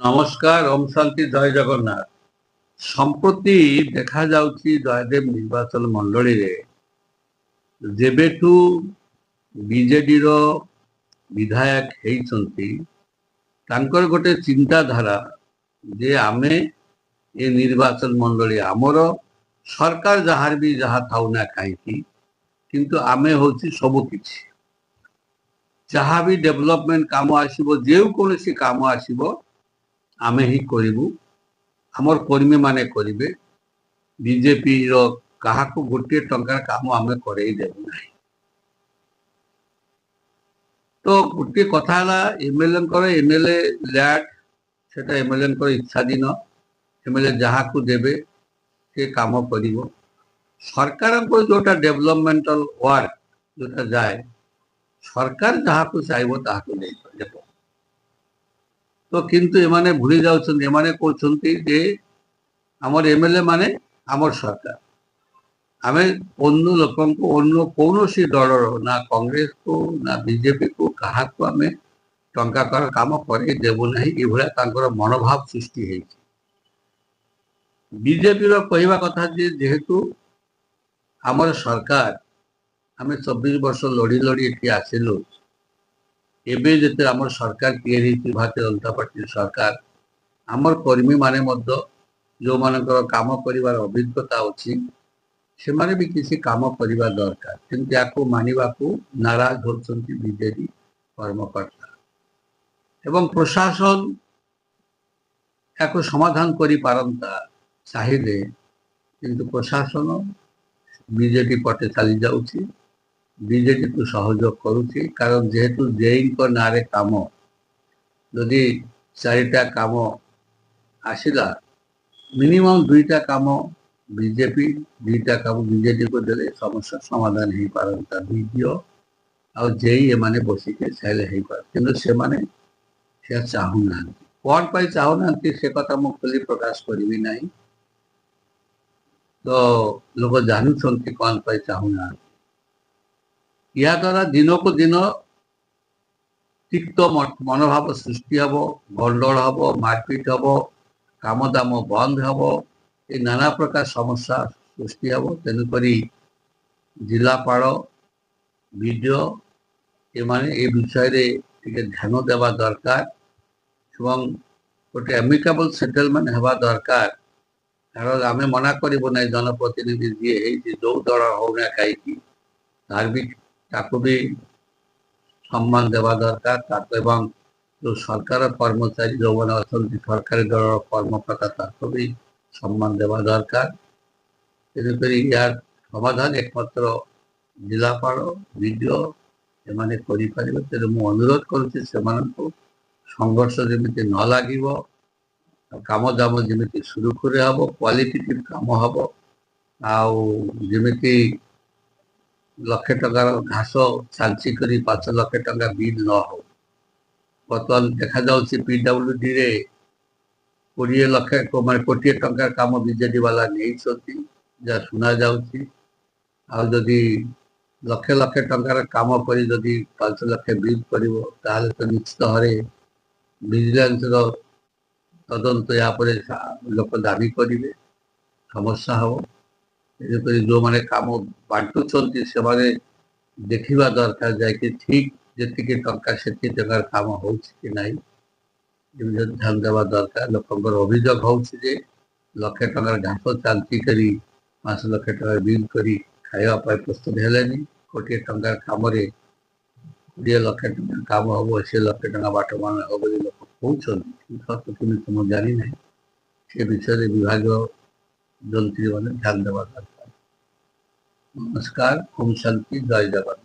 নমস্কার, ওম শান্তি, জয় জগন্নাথ। সম্প্রতি দেখা যাଉଛି ଜୟଦେବ ନିର୍ବାଚନ ମଣ୍ଡଳୀରେ ଯେବେଠୁ ବିଜେଡିର ବିଧାୟକ ହେଇଛନ୍ତି ତାଙ୍କର ଗୋଟେ ଚିନ୍ତାଧାରା ଯେ ଆମେ ଏ ନିର୍ବାଚନ ମଣ୍ଡଳୀ ଆମର ସରକାର ଯାହାର ବି ଯାହା ଥାଉ ନା କାହିଁକି କିନ୍ତୁ ଆମେ ହଉଛି ସବୁ କିଛି ଯାହା ବି ଡେଭଲପମେଣ୍ଟ କାମ ଆସିବ ଯେକୌଣସି କାମ ଆସିବ ଆମେ ହିଁ କରିବୁ ଆମର କର୍ମୀ ମାନେ କରିବେ ବିଜେପିର କାହାକୁ ଗୋଟିଏ ଟଙ୍କାର କାମ ଆମେ କରେଇ ଦେବୁ ନାହିଁ। ତ ଗୋଟିଏ କଥା ହେଲା ଏମଏଲଏଙ୍କର ଏମଏଲଏ ଲ୍ୟାଟ୍ ସେଟା ଏମଏଲଏଙ୍କର ଇଚ୍ଛାଧୀନ ଏମଏଲଏ ଯାହାକୁ ଦେବେ ସେ କାମ କରିବ। ସରକାରଙ୍କର ଯୋଉଟା ଡେଭଲପମେଣ୍ଟାଲ ୱାର୍କ ଯୋଉଟା ଯାଏ ସରକାର ଯାହାକୁ ଚାହିଁବ ତାହାକୁ ଦେଇପାରିବ। ତ କିନ୍ତୁ ଏମାନେ ଭୁଲି ଯାଉଛନ୍ତି ଏମାନେ କହୁଛନ୍ତି ଯେ ଆମର ଏମଏଲଏ ମାନେ ଆମର ସରକାର ଆମେ ଅନ୍ୟ ଲୋକଙ୍କୁ ଅନ୍ୟ କୌଣସି ଦଳର ନା କଂଗ୍ରେସକୁ ନା ବିଜେପିକୁ କାହାକୁ ଆମେ ଟଙ୍କାକର କାମ କରେଇ ଦେବୁ ନାହିଁ ଏଭଳିଆ ତାଙ୍କର ମନୋଭାବ ସୃଷ୍ଟି ହେଇଛି। ବିଜେପିର କହିବା କଥା ଯେ ଯେହେତୁ ଆମର ସରକାର ଆମେ 24 ବର୍ଷ ଲଢି ଲଢି ଏଠି ଆସିଲୁ ଏବେ ଯେତେ ଆମର ସରକାର ତିଆରି ହେଇଛି ଭାରତୀୟ ଜନତା ପାର୍ଟି ସରକାର ଆମର କର୍ମୀ ମାନେ ମଧ୍ୟ ଯୋଉମାନଙ୍କର କାମ କରିବାର ଅଭିଜ୍ଞତା ଅଛି ସେମାନେ ବି କିଛି କାମ କରିବା ଦରକାର କିନ୍ତୁ ୟାକୁ ମାନିବାକୁ ନାରାଜ ହେଉଛନ୍ତି ବିଜେଡି କର୍ମକର୍ତ୍ତା ଏବଂ ପ୍ରଶାସନ ୟାକୁ ସମାଧାନ କରିପାରନ୍ତା ଚାହିଁଲେ କିନ୍ତୁ ପ୍ରଶାସନ ବିଜେଡି ପଟେ ଚାଲି ଯାଉଛି ବିଜେଡିକୁ ସହଯୋଗ କରୁଛି କାରଣ ଯେହେତୁ ଜେଇଙ୍କ ନାଁରେ କାମ ଯଦି 4ଟା କାମ ଆସିଲା ମିନିମମ୍ 2ଟା କାମ ବିଜେପି 2ଟା କାମ ବିଜେଡିକୁ ଦେଲେ ସମସ୍ୟା ସମାଧାନ ହେଇପାରନ୍ତା। ବିଡିଓ ଆଉ ଜେଇ ଏମାନେ ବସିକି ଚାହିଁଲେ ହେଇପାରନ୍ତା କିନ୍ତୁ ସେମାନେ ସେ ଚାହୁଁନାହାନ୍ତି। କଣ ପାଇଁ ଚାହୁଁନାହାନ୍ତି ସେ କଥା ମୁଁ ଖୋଲି ପ୍ରକାଶ କରିବି ନାହିଁ। ତ ଲୋକ ଜାଣୁଛନ୍ତି କଣ ପାଇଁ ଚାହୁଁନାହାନ୍ତି। ଏହା ଦ୍ୱାରା ଦିନକୁ ଦିନ ତିକ୍ତ ମନୋଭାବ ସୃଷ୍ଟି ହବ ଗଣ୍ଡଗୋଳ ହବ ମାରପିଟ ହବ କାମ ଦାମ ବନ୍ଦ ହବ ଏ ନାନା ପ୍ରକାର ସମସ୍ୟା ସୃଷ୍ଟି ହବ। ତେଣୁକରି ଜିଲ୍ଲାପାଳ ବିଡିଓ ଏମାନେ ଏ ବିଷୟରେ ଟିକେ ଧ୍ୟାନ ଦେବା ଦରକାର ଏବଂ ଗୋଟେ ଆମିକାବଲ ସେଟଲମେଣ୍ଟ ହେବା ଦରକାର। କାରଣ ଆମେ ମନା କରିବୁ ନାହିଁ ଜନପ୍ରତିନିଧି ଯିଏ ହେଇଛି ଯୋଉ ଦଳ ହଉନା କାହିଁକି ତାର ବି ତାକୁ ବି ସମ୍ମାନ ଦେବା ଦରକାର ତାକୁ ଏବଂ ଯୋଉ ସରକାର କର୍ମଚାରୀ ଯୋଉମାନେ ଅଛନ୍ତି ସରକାରୀ ଦଳର କର୍ମକର୍ତ୍ତା ତାକୁ ବି ସମ୍ମାନ ଦେବା ଦରକାର। ତେଣୁକରି ୟାର ସମାଧାନ ଏକମାତ୍ର ଜିଲ୍ଲାପାଳ ବିଡିଓ ଏମାନେ କରିପାରିବେ। ତେଣୁ ମୁଁ ଅନୁରୋଧ କରୁଛି ସେମାନଙ୍କୁ ସଂଘର୍ଷ ଯେମିତି ନ ଲାଗିବ କାମ ଦାମ ଯେମିତି ସୁରୁଖୁରୁରେ ହବ କ୍ୱାଲିଟେଟିଭ କାମ ହବ ଆଉ ଯେମିତି ଲକ୍ଷେ ଟଙ୍କାର ଘାସ ଛାଞ୍ଚି କରି 5 ଲକ୍ଷ ଟଙ୍କା ବିଲ୍ ନ ହଉ। ବର୍ତ୍ତମାନ ଦେଖାଯାଉଛି ପିଡବ୍ଲ୍ୟୁଡିରେ 20 ଲକ୍ଷ ମାନେ କୋଟିଏ ଟଙ୍କାର କାମ ବିଜେଡି ବାଲା ନେଇଛନ୍ତି ଯାହା ଶୁଣା ଯାଉଛି। ଆଉ ଯଦି ଲକ୍ଷ ଲକ୍ଷ ଟଙ୍କାର କାମ କରି ଯଦି 5 ଲକ୍ଷ ବିଲ୍ କରିବ ତାହେଲେ ତ ନିଶ୍ଚିତ ଭାବରେ ଭିଜିଲାନ୍ସର ତଦନ୍ତ ଏହାପରେ ଲୋକ ଦାବି କରିବେ ସମସ୍ୟା ହବ। ତେଣୁକରି ଯୋଉମାନେ କାମ ବାଣ୍ଟୁଛନ୍ତି ସେମାନେ ଦେଖିବା ଦରକାର ଯାଇକି ଠିକ ଯେତିକି ଟଙ୍କା ସେତିକି ଟଙ୍କାର କାମ ହଉଛି କି ନାହିଁ ଧ୍ୟାନ ଦେବା ଦରକାର। ଲୋକଙ୍କର ଅଭିଯୋଗ ହଉଛି ଯେ ଲକ୍ଷେ ଟଙ୍କାର ଘାସ ଚାଞ୍ଚି କରି 5 ଲକ୍ଷ ଟଙ୍କା ବିଲ୍ କରି ଖାଇବା ପାଇଁ ପ୍ରସ୍ତୁତ ହେଲେନି। କୋଟିଏ ଟଙ୍କାର କାମରେ 20 ଲକ୍ଷ ଟଙ୍କା କାମ ହବ 80 ଲକ୍ଷ ଟଙ୍କା ବାଟମାନ ହବ ବୋଲି ଲୋକ କହୁଛନ୍ତି ସତ କେମିତି ମୁଁ ଜାଣିନାହିଁ। ସେ ବିଷୟରେ ବିଭାଗୀୟ ଯନ୍ତ୍ରୀମାନେ ଧ୍ୟାନ ଦେବା ଦରକାର। ନମସ୍କାର, ଓମ୍ ଶାନ୍ତି, ଜୟ ଜଗନ୍ନାଥ।